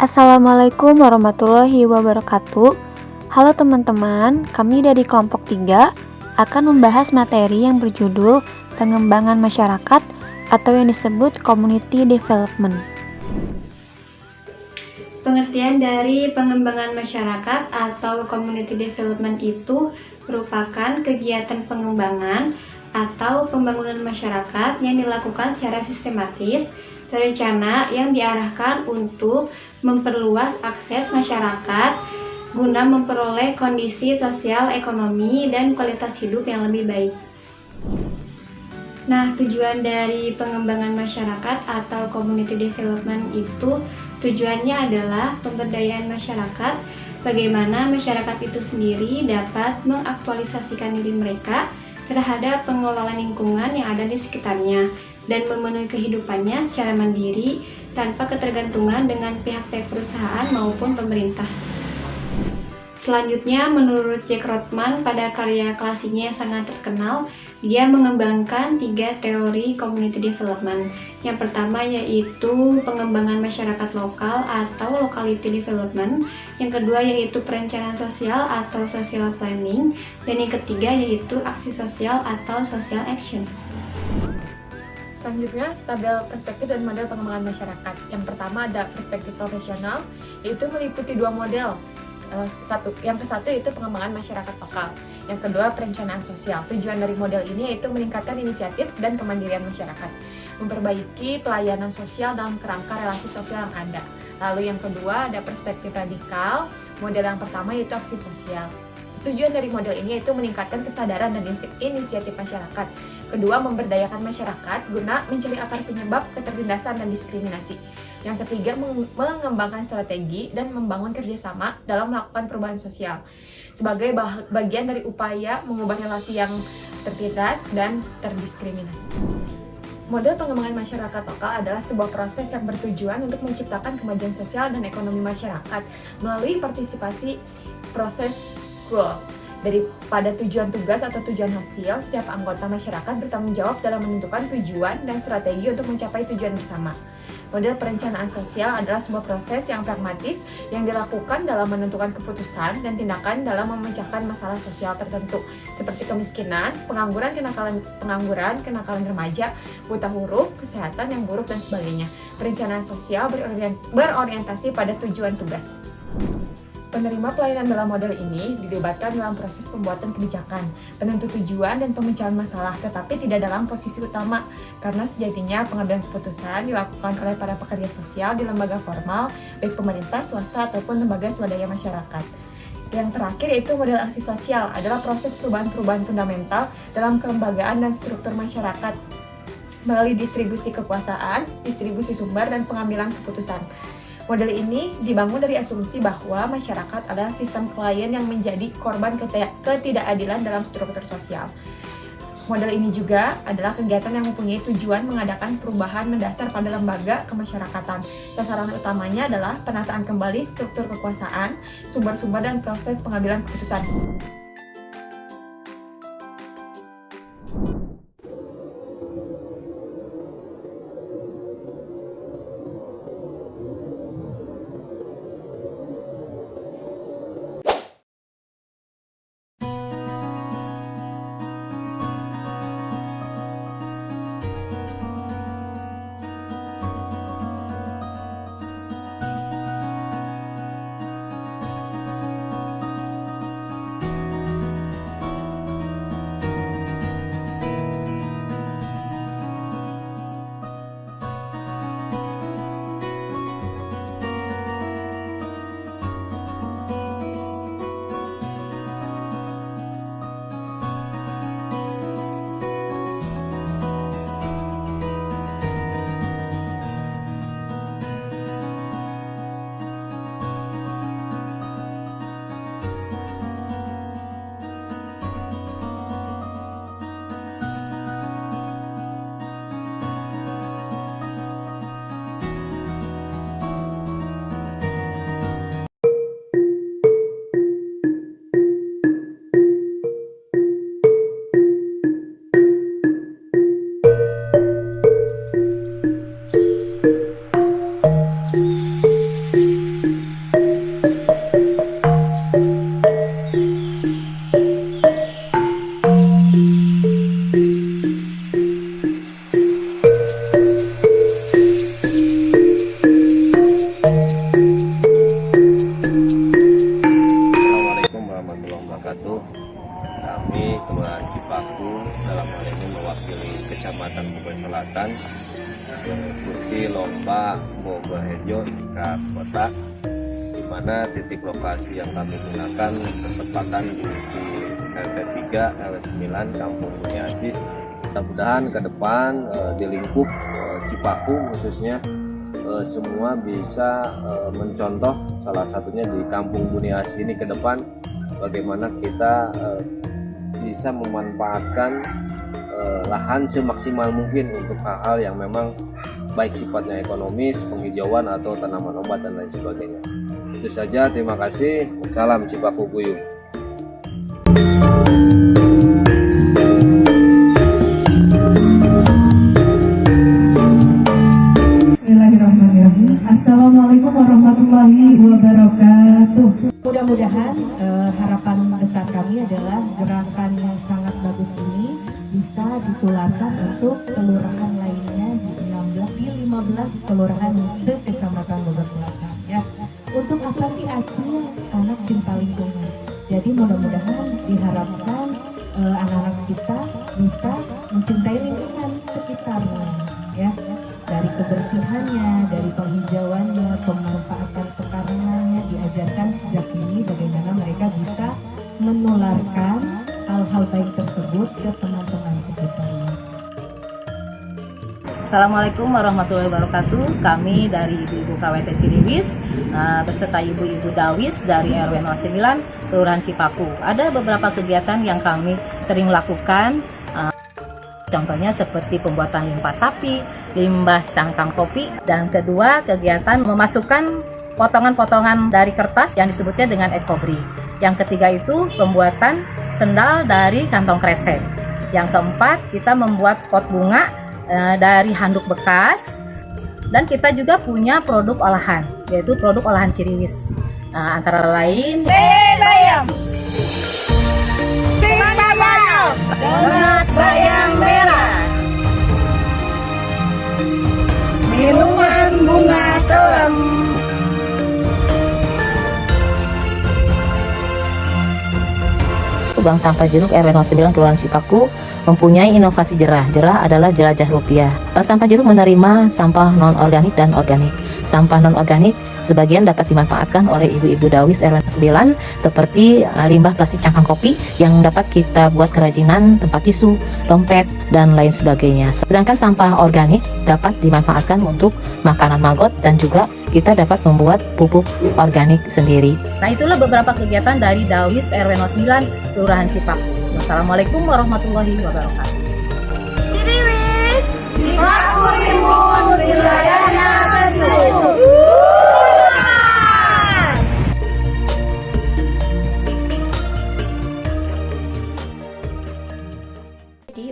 Assalamualaikum warahmatullahi wabarakatuh. Halo teman-teman, kami dari kelompok 3 akan membahas materi yang berjudul pengembangan masyarakat atau yang disebut community development. Pengertian dari pengembangan masyarakat atau community development itu merupakan kegiatan pengembangan atau pembangunan masyarakat yang dilakukan secara sistematis, terencana yang diarahkan untuk memperluas akses masyarakat guna memperoleh kondisi sosial, ekonomi, dan kualitas hidup yang lebih baik. Nah, tujuan dari pengembangan masyarakat atau community development itu tujuannya adalah pemberdayaan masyarakat, bagaimana masyarakat itu sendiri dapat mengaktualisasikan diri mereka terhadap pengelolaan lingkungan yang ada di sekitarnya dan memenuhi kehidupannya secara mandiri tanpa ketergantungan dengan pihak-pihak perusahaan maupun pemerintah. Selanjutnya, menurut Jack Rothman pada karya klasiknya yang sangat terkenal, dia mengembangkan 3 teori community development. Yang pertama yaitu pengembangan masyarakat lokal atau locality development, yang kedua yaitu perencanaan sosial atau social planning, dan yang ketiga yaitu aksi sosial atau social action. Selanjutnya, tabel perspektif dan model pengembangan masyarakat. Yang pertama ada perspektif profesional, yaitu meliputi 2 model. Yang satu yaitu pengembangan masyarakat lokal. Yang kedua, perencanaan sosial. Tujuan dari model ini yaitu meningkatkan inisiatif dan kemandirian masyarakat, memperbaiki pelayanan sosial dalam kerangka relasi sosial yang ada. Lalu yang kedua, ada perspektif radikal. Model yang pertama yaitu aksi sosial. Tujuan dari model ini yaitu meningkatkan kesadaran dan inisiatif masyarakat. Kedua, memberdayakan masyarakat guna mencari akar penyebab ketertindasan dan diskriminasi. Yang ketiga, mengembangkan strategi dan membangun kerjasama dalam melakukan perubahan sosial sebagai bagian dari upaya mengubah relasi yang tertindas dan terdiskriminasi. Model pengembangan masyarakat lokal adalah sebuah proses yang bertujuan untuk menciptakan kemajuan sosial dan ekonomi masyarakat melalui partisipasi proses daripada tujuan tugas atau tujuan hasil. Setiap anggota masyarakat bertanggung jawab dalam menentukan tujuan dan strategi untuk mencapai tujuan bersama. Model perencanaan sosial adalah sebuah proses yang pragmatis yang dilakukan dalam menentukan keputusan dan tindakan dalam memecahkan masalah sosial tertentu seperti kemiskinan, pengangguran, kenakalan remaja, buta huruf, kesehatan yang buruk, dan sebagainya. Perencanaan sosial berorientasi pada tujuan tugas. Penerima pelayanan dalam model ini dilibatkan dalam proses pembuatan kebijakan, penentu tujuan, dan pemecahan masalah, tetapi tidak dalam posisi utama, karena sejatinya pengambilan keputusan dilakukan oleh para pekerja sosial di lembaga formal, baik pemerintah, swasta, ataupun lembaga swadaya masyarakat. Yang terakhir yaitu model aksi sosial adalah proses perubahan-perubahan fundamental dalam kelembagaan dan struktur masyarakat melalui distribusi kekuasaan, distribusi sumber, dan pengambilan keputusan. Model ini dibangun dari asumsi bahwa masyarakat adalah sistem klien yang menjadi korban ketidakadilan dalam struktur sosial. Model ini juga adalah kegiatan yang mempunyai tujuan mengadakan perubahan mendasar pada lembaga kemasyarakatan. Sasaran utamanya adalah penataan kembali struktur kekuasaan, sumber-sumber, dan proses pengambilan keputusan. wabarakatuh. Kami Kelurahan Cipaku dalam hal ini mewakili Kecamatan Bogor Selatan mengikuti lomba Bogor Hejo tingkat kota, di mana titik lokasi yang kami gunakan bertepatan di RT 3 RW 9 Kampung Buniasi. Mudah-mudahan ke depan di lingkup Cipaku khususnya semua bisa mencontoh, salah satunya di Kampung Buniasi ini ke depan bagaimana kita bisa memanfaatkan lahan semaksimal mungkin untuk hal-hal yang memang baik sifatnya ekonomis, penghijauan atau tanaman obat dan lain sebagainya. Itu saja, terima kasih. Salam Cipaku Guyup. Bismillahirrahmanirrahim. Assalamualaikum warahmatullahi wabarakatuh. Mudah-mudahan harapan besar kami adalah gerakan yang sangat bagus ini bisa ditularkan untuk kelurahan lainnya di 15 kelurahan se-Kecamatan Bogor Selatan ya. Untuk apa sih Aci? Anak cinta lingkungan. Jadi mudah-mudahan diharapkan anak-anak kita bisa mencintai lingkungan sekitarnya ya. Dari kebersihannya, dari penghijauannya, pemanfaatan pekarangannya diajarkan sejak dini bagaimana mereka bisa menularkan hal-hal baik tersebut ke teman-teman sekitarnya. Assalamualaikum warahmatullahi wabarakatuh. Kami dari Ibu-Ibu KWT Ciliwis beserta Ibu-Ibu Dawis dari RW 09 Kelurahan Cipaku. Ada beberapa kegiatan yang kami sering lakukan. Contohnya seperti pembuatan limbah sapi, limbah cangkang kopi, dan kedua kegiatan memasukkan potongan-potongan dari kertas yang disebutnya dengan ekobri. Yang ketiga itu pembuatan sendal dari kantong kresek. Yang keempat kita membuat pot bunga dari handuk bekas, dan kita juga punya produk olahan, yaitu produk olahan Ciliwis. Antara lain bayam, donat bayam merah, minuman bunga telem. Bank Sampah Jeruk RW 09 Kelurahan Cipaku mempunyai inovasi jerah. Jerah adalah jelajah rupiah. Bank Sampah Jeruk menerima sampah non-organik dan organik. Sampah non-organik sebagian dapat dimanfaatkan oleh ibu-ibu Dawis RW 9 seperti limbah plastik cangkang kopi yang dapat kita buat kerajinan tempat tisu, dompet, dan lain sebagainya. Sedangkan sampah organik dapat dimanfaatkan untuk makanan maggot dan juga kita dapat membuat pupuk organik sendiri. Nah, itulah beberapa kegiatan dari Dawis RW 09 Kelurahan Cipaku. Wassalamualaikum warahmatullahi wabarakatuh. Ciliwis, Cipaku Rimun, wilayahnya sejuk.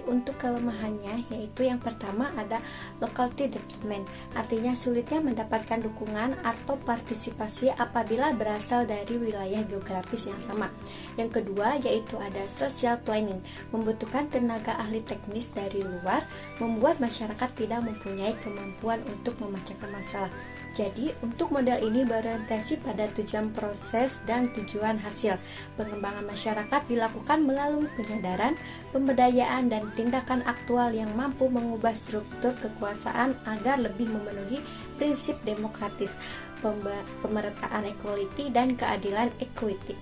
Untuk kelemahannya yaitu yang pertama ada locality development, artinya sulitnya mendapatkan dukungan atau partisipasi apabila berasal dari wilayah geografis yang sama. Yang kedua yaitu ada social planning, membutuhkan tenaga ahli teknis dari luar, membuat masyarakat tidak mempunyai kemampuan untuk memecahkan masalah. Jadi, untuk model ini berorientasi pada tujuan proses dan tujuan hasil. Pengembangan masyarakat dilakukan melalui penyadaran, pemberdayaan, dan tindakan aktual yang mampu mengubah struktur kekuasaan agar lebih memenuhi prinsip demokratis, pemerataan equality, dan keadilan equity.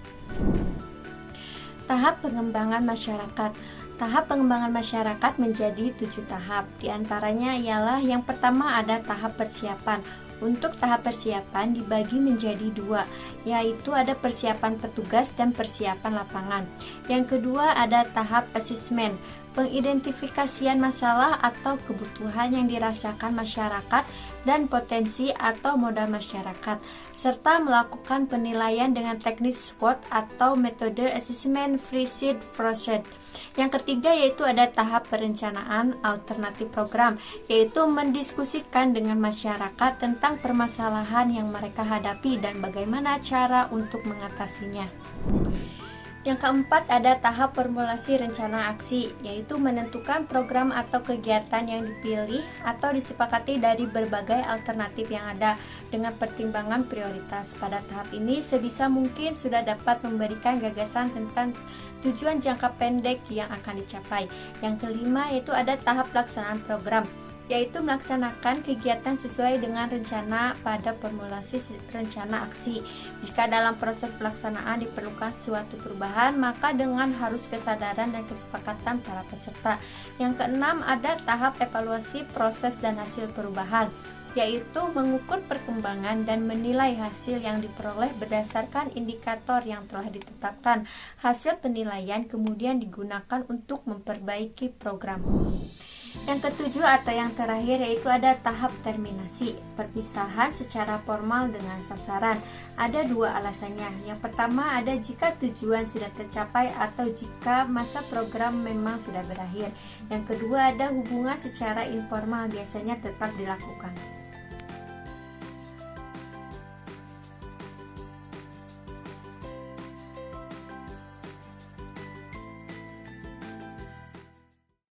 Tahap pengembangan masyarakat. Tahap pengembangan masyarakat menjadi 7 tahap. Di antaranya ialah yang pertama ada tahap persiapan. Untuk tahap persiapan dibagi menjadi 2, yaitu ada persiapan petugas dan persiapan lapangan. Yang kedua ada tahap asesmen, pengidentifikasian masalah atau kebutuhan yang dirasakan masyarakat dan potensi atau modal masyarakat, serta melakukan penilaian dengan teknik SWOT atau metode assessment free seed process. Yang ketiga yaitu ada tahap perencanaan alternatif program, yaitu mendiskusikan dengan masyarakat tentang permasalahan yang mereka hadapi dan bagaimana cara untuk mengatasinya. Yang keempat ada tahap formulasi rencana aksi, yaitu menentukan program atau kegiatan yang dipilih atau disepakati dari berbagai alternatif yang ada dengan pertimbangan prioritas. Pada tahap ini sebisa mungkin sudah dapat memberikan gagasan tentang tujuan jangka pendek yang akan dicapai. Yang kelima yaitu ada tahap pelaksanaan program, yaitu melaksanakan kegiatan sesuai dengan rencana pada formulasi rencana aksi. Jika dalam proses pelaksanaan diperlukan suatu perubahan, maka dengan harus kesadaran dan kesepakatan para peserta. Yang keenam ada tahap evaluasi proses dan hasil perubahan, yaitu mengukur perkembangan dan menilai hasil yang diperoleh berdasarkan indikator yang telah ditetapkan. Hasil penilaian kemudian digunakan untuk memperbaiki program. Yang ketujuh atau yang terakhir yaitu ada tahap terminasi, perpisahan secara formal dengan sasaran. Ada dua alasannya. Yang pertama ada jika tujuan sudah tercapai atau jika masa program memang sudah berakhir. Yang kedua ada hubungan secara informal biasanya tetap dilakukan.